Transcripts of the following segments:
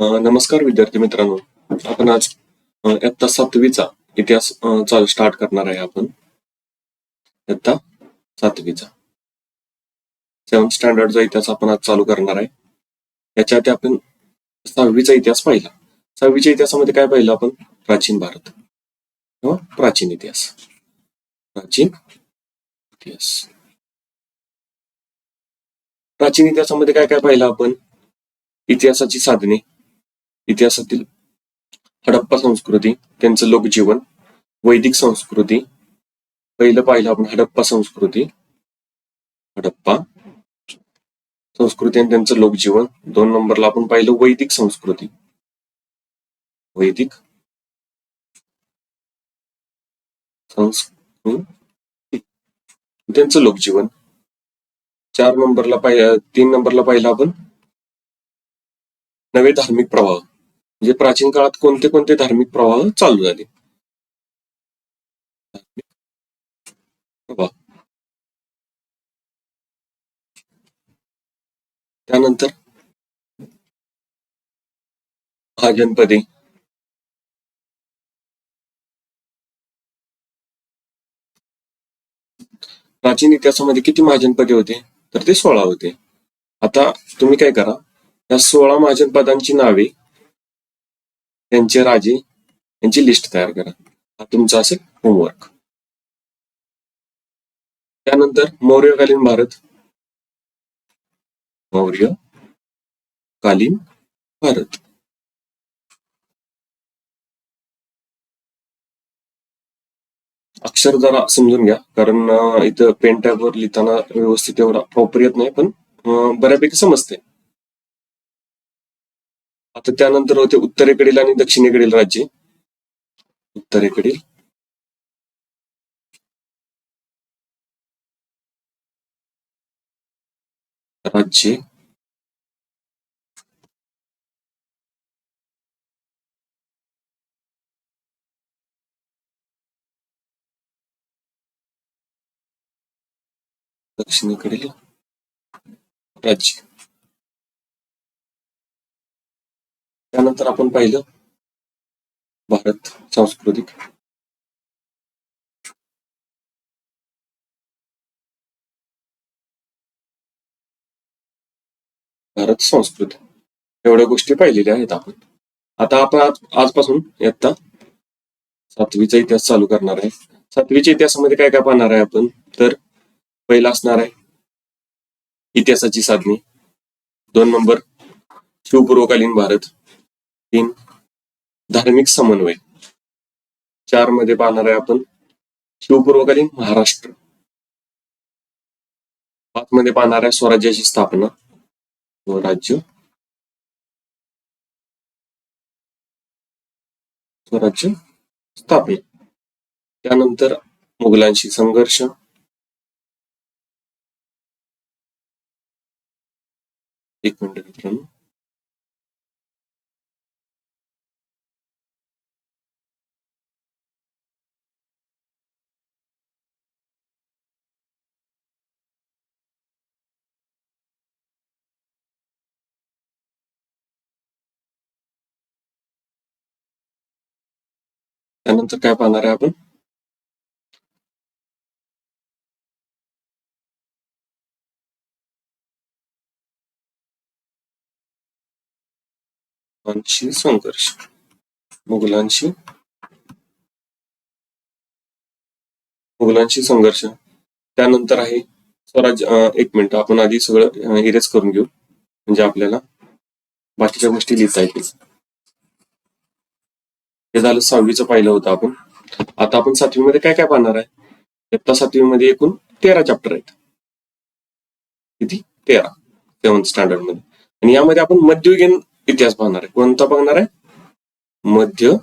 नमस्कार विद्यार्थी मित्रांनो. आपण आज इयत्ता 7वीचा इतिहास चालू स्टार्ट करणार आहे. आपण इयत्ता 7वीचा 7th स्टँडर्डचा इतिहास आपण आज चालू करणार आहे. याच्या आधी आपण 6वीचा इतिहास पाहिला. 6वीच्या इतिहासामध्ये काय पाहिलं आपण? प्राचीन भारत किंवा प्राचीन इतिहास. प्राचीन इतिहास प्राचीन इतिहासामध्ये काय काय पाहिलं आपण? इतिहासाची साधने, इतिहासातील हडप्पा संस्कृती, त्यांचं लोकजीवन, वैदिक संस्कृती. पहिलं पाहिलं आपण हडप्पा संस्कृती, हडप्पा संस्कृती आणि त्यांचं लोकजीवन. 2 नंबरला आपण पाहिलं वैदिक संस्कृती, वैदिक संस्कृती, त्यांचं लोकजीवन. 4 नंबरला 3 नंबरला पाहिलं आपण नवे धार्मिक प्रवाह, म्हणजे प्राचीन काळात कोणते कोणते धार्मिक प्रवाह चालू झाले. त्यानंतर महाजनपदे, प्राचीन इतिहासामध्ये किती महाजनपदे होते? तर ते 16 होते. आता तुम्ही काय करा, या 16 महाजनपदांची नावे, त्यांचे राजे यांची लिस्ट तयार करा. हा तुमचा असेल होमवर्क. त्यानंतर मौर्यकालीन भारत, मौर्यकालीन भारत. अक्षर जरा समजून घ्या, कारण इथं पेन टॅबवर लिहिताना व्यवस्थित एवढा प्रॉपर येत नाही, पण बऱ्यापैकी समजते. आता त्यानंतर होते उत्तरेकडील आणि दक्षिणेकडील राज्ये. उत्तरेकडील राज्ये, दक्षिणेकडील राज्य. त्यानंतर आपण पाहिलं भारत सांस्कृतिक, भारत संस्कृती. एवढ्या गोष्टी पाहिलेल्या आहेत आपण. आता आपण आजपासून इयत्ता 7वीचा इतिहास चालू करणार आहे. 7वीच्या इतिहासामध्ये काय काय पाहणार आहे आपण? तर पहिला असणार आहे इतिहासाची साधने. 2 नंबर शिवपूर्वकालीन भारत. 3 धार्मिक समन्वय. 4 मध्ये पाहणार आहे आपण शिवपूर्वकालीन महाराष्ट्र. 5 मध्ये पाहणार आहे स्वराज्याची स्थापना, स्वराज्य स्थापना. त्यानंतर मुघलांशी संघर्ष. एक मिनिट मित्रांनो. त्यानंतर काय पाहणार आहे आपण? संघर्ष, मुघलांशी संघर्ष. त्यानंतर आहे स्वराज्य. एक मिनिट, आपण आधी सगळं इरेज करून घेऊ, म्हणजे आपल्याला बाकीच्या गोष्टी लिहिता येतील. हे झालं 6वीचं पाहिलं होतं आपण. आता आपण 7वीमध्ये काय काय पाहणार आहे? इयत्ता 7वीमध्ये एकूण 13 चॅप्टर आहेत. किती? 13 7th स्टँडर्ड मध्ये. आणि यामध्ये आपण मध्ययुगीन इतिहास पाहणार आहे. कोणता पाहणार आहे? मध्ययुगीन.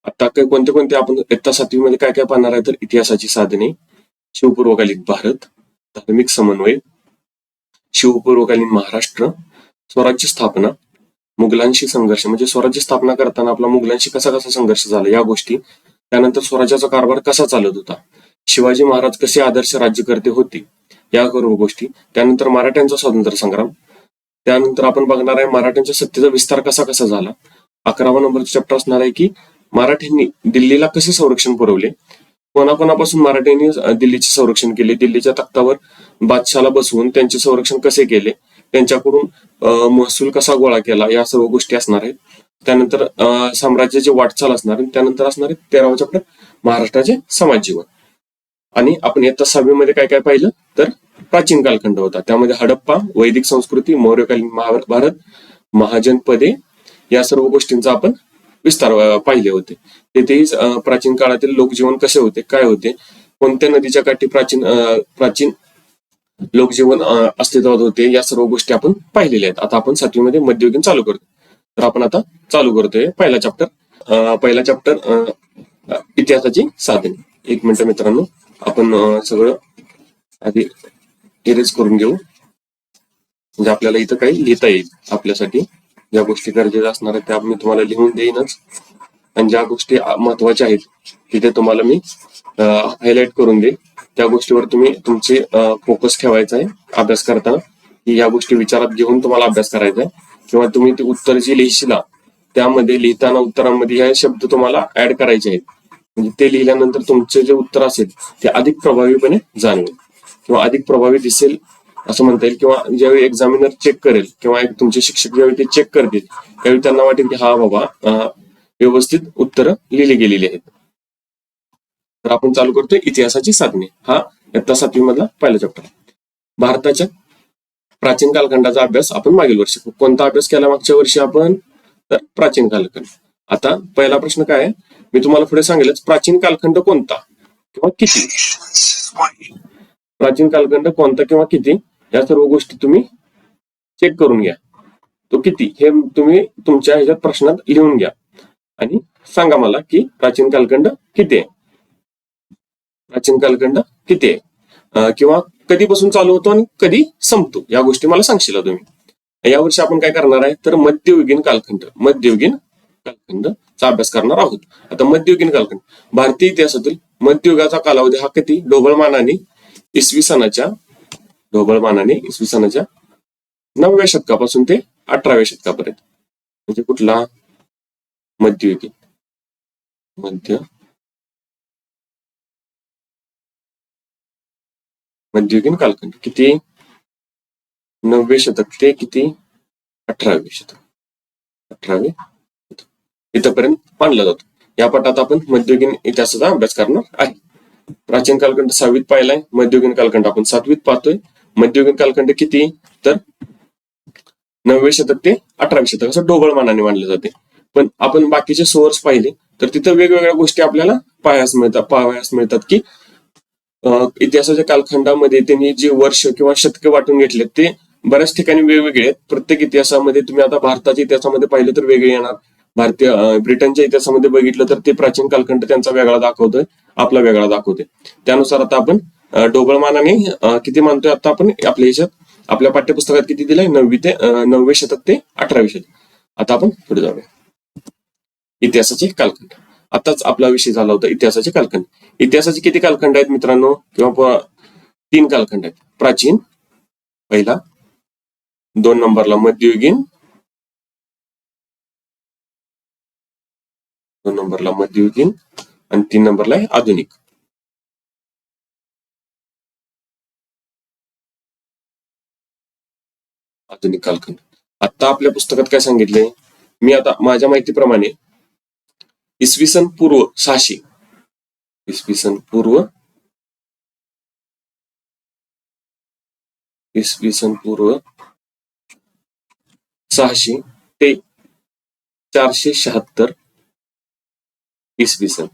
आता काय कोणते कोणते आपण इयत्ता 7वीमध्ये काय काय पाहणार आहे? तर इतिहासाची साधने, शिवपूर्वकालीन भारत, धार्मिक समन्वय, शिवपूर्वकालीन महाराष्ट्र, स्वराज्य स्थापना, मुघलांशी संघर्ष, म्हणजे स्वराज्य स्थापना करताना आपला मुघलांशी कसा कसा संघर्ष झाला या गोष्टी. त्यानंतर स्वराज्याचा कारभार कसा चालत होता, शिवाजी महाराज कसे आदर्श राज्यकर्ते होते या सर्व गोष्टी. त्यानंतर मराठ्यांचा स्वातंत्र्य संग्राम, त्यानंतर आपण बघणार आहे मराठ्यांच्या सत्तेचा विस्तार कसा कसा झाला. 11वा नंबरचा चॅप्टर असणार आहे की मराठ्यांनी दिल्लीला कसे संरक्षण पुरवले, कोणाकोणापासून मराठ्यांनी दिल्लीचे संरक्षण केले, दिल्लीच्या तख्तावर बादशाला बसवून त्यांचे संरक्षण कसे केले, त्यांच्याकडून महसूल कसा गोळा केला, या सर्व गोष्टी असणार आहेत. त्यानंतर साम्राज्याची वाटचाल असणार आहे. त्यानंतर असणार आहे 13वा चॅप्टर महाराष्ट्राचे समाज जीवन. आणि आपण इयत्ता 6वी मध्ये काय काय पाहिलं तर प्राचीन कालखंड होता. त्यामध्ये हडप्पा, वैदिक संस्कृती, मौर्यकालीन महाभारत, महाजनपदे या सर्व गोष्टींचा आपण विस्तार पाहिले होते. तेथेही प्राचीन काळातील लोकजीवन कसे होते, काय होते, कोणत्या नदीच्या काठी प्राचीन लोकजीवन अस्तित्वात होते, या सर्व गोष्टी आपण पाहिलेल्या आहेत. आता आपण 7वी मध्ये मध्ययुगीन चालू करतो. तर आपण आता चालू करतोय पहिला चॅप्टर इतिहासाची साधने. एक मिनिट मित्रांनो, आपण सगळं आधी इरेज करून घेऊ, म्हणजे आपल्याला इथं काही लिहिता येईल. आपल्यासाठी ज्या गोष्टी गरजेच्या असणार आहेत त्या मी तुम्हाला लिहून देईनच, आणि ज्या गोष्टी महत्वाच्या आहेत तिथे तुम्हाला मी हायलाइट करून देईन. त्या गोष्टीवर तुम्ही तुमचे फोकस ठेवायचा आहे अभ्यास करताना, की या गोष्टी विचारात घेऊन तुम्हाला अभ्यास करायचा आहे. किंवा तुम्ही ते उत्तर जे लिहिशीला त्यामध्ये लिहिताना उत्तरांमध्ये हे शब्द तुम्हाला ऍड करायचे आहेत, म्हणजे ते लिहिल्यानंतर तुमचे जे उत्तर असेल ते अधिक प्रभावीपणे जाणवेल किंवा अधिक प्रभावी दिसेल असं म्हणता येईल. किंवा ज्यावेळी एक्झामिनर चेक करेल किंवा तुमचे शिक्षक ज्यावेळी ते चेक करतील त्यावेळी त्यांना वाटेल की हा बाबा व्यवस्थित उत्तरं लिहिली गेलेली आहेत. तर आपण चालू करतोय इतिहासाची साधने. हा इयत्ता 7वी मधला पहिला चॅप्टर. भारताच्या प्राचीन कालखंडाचा अभ्यास आपण मागील वर्षी, कोणता अभ्यास केला मागच्या वर्षी आपण, तर प्राचीन कालखंड. आता पहिला प्रश्न काय आहे, मी तुम्हाला पुढे सांगेलच, प्राचीन कालखंड कोणता किंवा किती. प्राचीन कालखंड कोणता किंवा किती या सर्व गोष्टी तुम्ही चेक करून घ्या. तो किती हे तुम्ही तुमच्या ह्याच्यात प्रश्नात लिहून घ्या आणि सांगा मला की प्राचीन कालखंड किती आहे, प्राचीन कालखंड किती आहे, किंवा कधीपासून चालू होतो आणि कधी संपतो, या गोष्टी मला सांगशील तुम्ही. यावर्षी आपण काय करणार आहे तर मध्ययुगीन कालखंडचा अभ्यास करणार आहोत. आता मध्ययुगीन कालखंड, भारतीय इतिहासातील मध्ययुगाचा कालावधी हा किती, ढोबळमानाने इसवी सनाच्या 9व्या शतकापासून ते 18व्या शतकापर्यंत, म्हणजे कुठला मध्ययुगीन कालखंड किती, 9वे शतक ते किती 18वे शतक, 18वे इथपर्यंत मानला जातो. या पटात आपण मध्ययुगीन इतिहासाचा अभ्यास करणार आहे. प्राचीन कालखंड 6वीत पाहिलाय, मध्ययुगीन कालखंड आपण 7वीत पाहतोय. मध्ययुगीन कालखंड किती तर 9वे शतक ते 18वे शतक असं ढोबळमानाने मानले जाते. पण आपण बाकीचे सोर्स पाहिले तर तिथं वेगवेगळ्या गोष्टी आपल्याला पाहावयास मिळतात की इतिहासाच्या कालखंडामध्ये त्यांनी जे वर्ष किंवा शतके वाटून घेतले ते बऱ्याच ठिकाणी वेगवेगळे आहेत. प्रत्येक इतिहासामध्ये तुम्ही आता भारताच्या इतिहासामध्ये पाहिलं तर वेगळे येणार, ब्रिटनच्या इतिहासामध्ये बघितलं तर ते प्राचीन कालखंड त्यांचा वेगळा दाखवतोय, आपला वेगळा दाखवतोय. त्यानुसार आता आपण ढोबळमानाने किती मानतोय, आता आपण आपल्या ह्याच्यात आपल्या पाठ्यपुस्तकात किती दिलंय, 9वे शतक ते 18वे शतक. आता आपण पुढे जाऊया. इतिहासाचे कालखंड, आताच आपला विषय झाला होता इतिहासाचे कालखंड. इतिहासाचे किती कालखंड आहेत मित्रांनो, किंवा 3 कालखंड आहेत. प्राचीन पहिला, 2 नंबरला मध्ययुगीन, 2 नंबरला मध्ययुगीन आणि 3 नंबरला आहे आधुनिक. आधुनिक कालखंड. आता आपल्या पुस्तकात काय सांगितलंय, मी आता माझ्या माहितीप्रमाणे इसवी सन पूर्व 600 ते 476 इसवी सन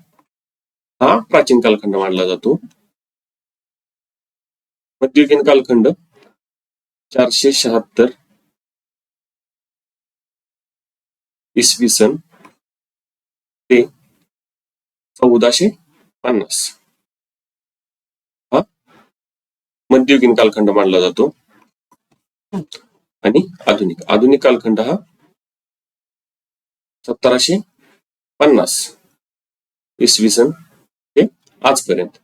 हा प्राचीन कालखंड मानला जातो. मध्ययुगीन कालखंड 476 इसवी सन ते 1450 हा मध्ययुगीन कालखंड मानला जातो. आणि आधुनिक कालखंड हा 1750 इसवी सन ते आजपर्यंत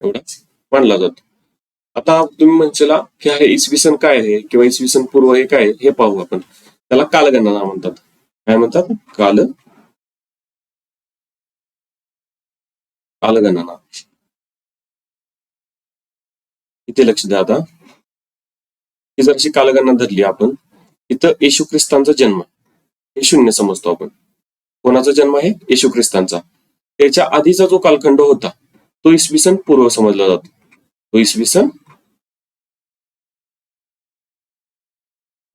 एवढाच मानला जातो. आता तुम्ही म्हणशाल की आहे इसवी सन काय आहे किंवा इसवी सन पूर्व हे काय आहे, हे पाहू आपण. त्याला कालगणना म्हणतात. काय म्हणतात? कालगणना. इथे लक्ष द्या आता. ही जर अशी कालगणना धरली आपण, इथं येशू ख्रिस्तांचा जन्म हे 0 समजतो आपण. कोणाचा जन्म आहे? येशू ख्रिस्तांचा. त्याच्या आधीचा जो कालखंड होता तो इसवी सन पूर्व समजला जातो. तो इसवी सन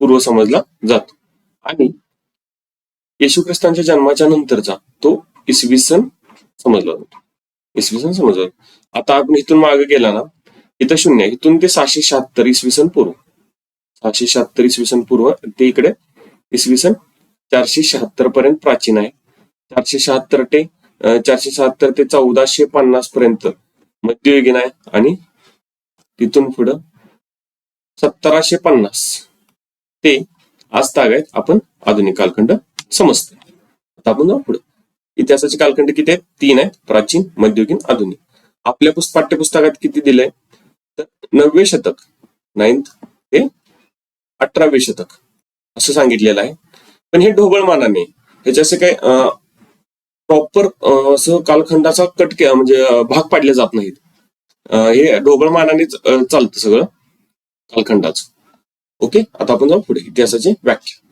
पूर्व समजला जातो. आणि येशू ख्रिस्तांच्या जन्माच्या नंतरचा तो इसवी सन समजला जातो. इसवी सन समजला जातो. आता आपण इथून मागे गेला ना, इथं 0 आहे. इथून ते 676 इसवी सन पूर्व, 676 इसवी सन पूर्व ते इकडे इसवी सन 476 पर्यंत प्राचीन आहे. 476 ते 1450 पर्यंत मध्ययुगीन आहे. आणि तिथून पुढं 1750 ते आज तागायत आपण आधुनिक कालखंड समजतो. आता आपण जाऊ पुढे. इतिहासाचे कालखंड किती आहेत? 3 आहेत. प्राचीन, मध्ययुगीन, आधुनिक. आपल्या पाठ्यपुस्तकात किती दिलंय? तर 9वे शतक, 9th ते 18वे शतक असं सांगितलेलं आहे. पण हे ढोबळमानाने ह्याचे असे काय प्रॉपर असं कालखंडाचा म्हणजे भाग पाडले जात नाहीत. हे ढोबळमानानेच चालतं सगळं कालखंडाचं. ओके, आता आपण जाऊ पुढे. इतिहासाची व्याख्या.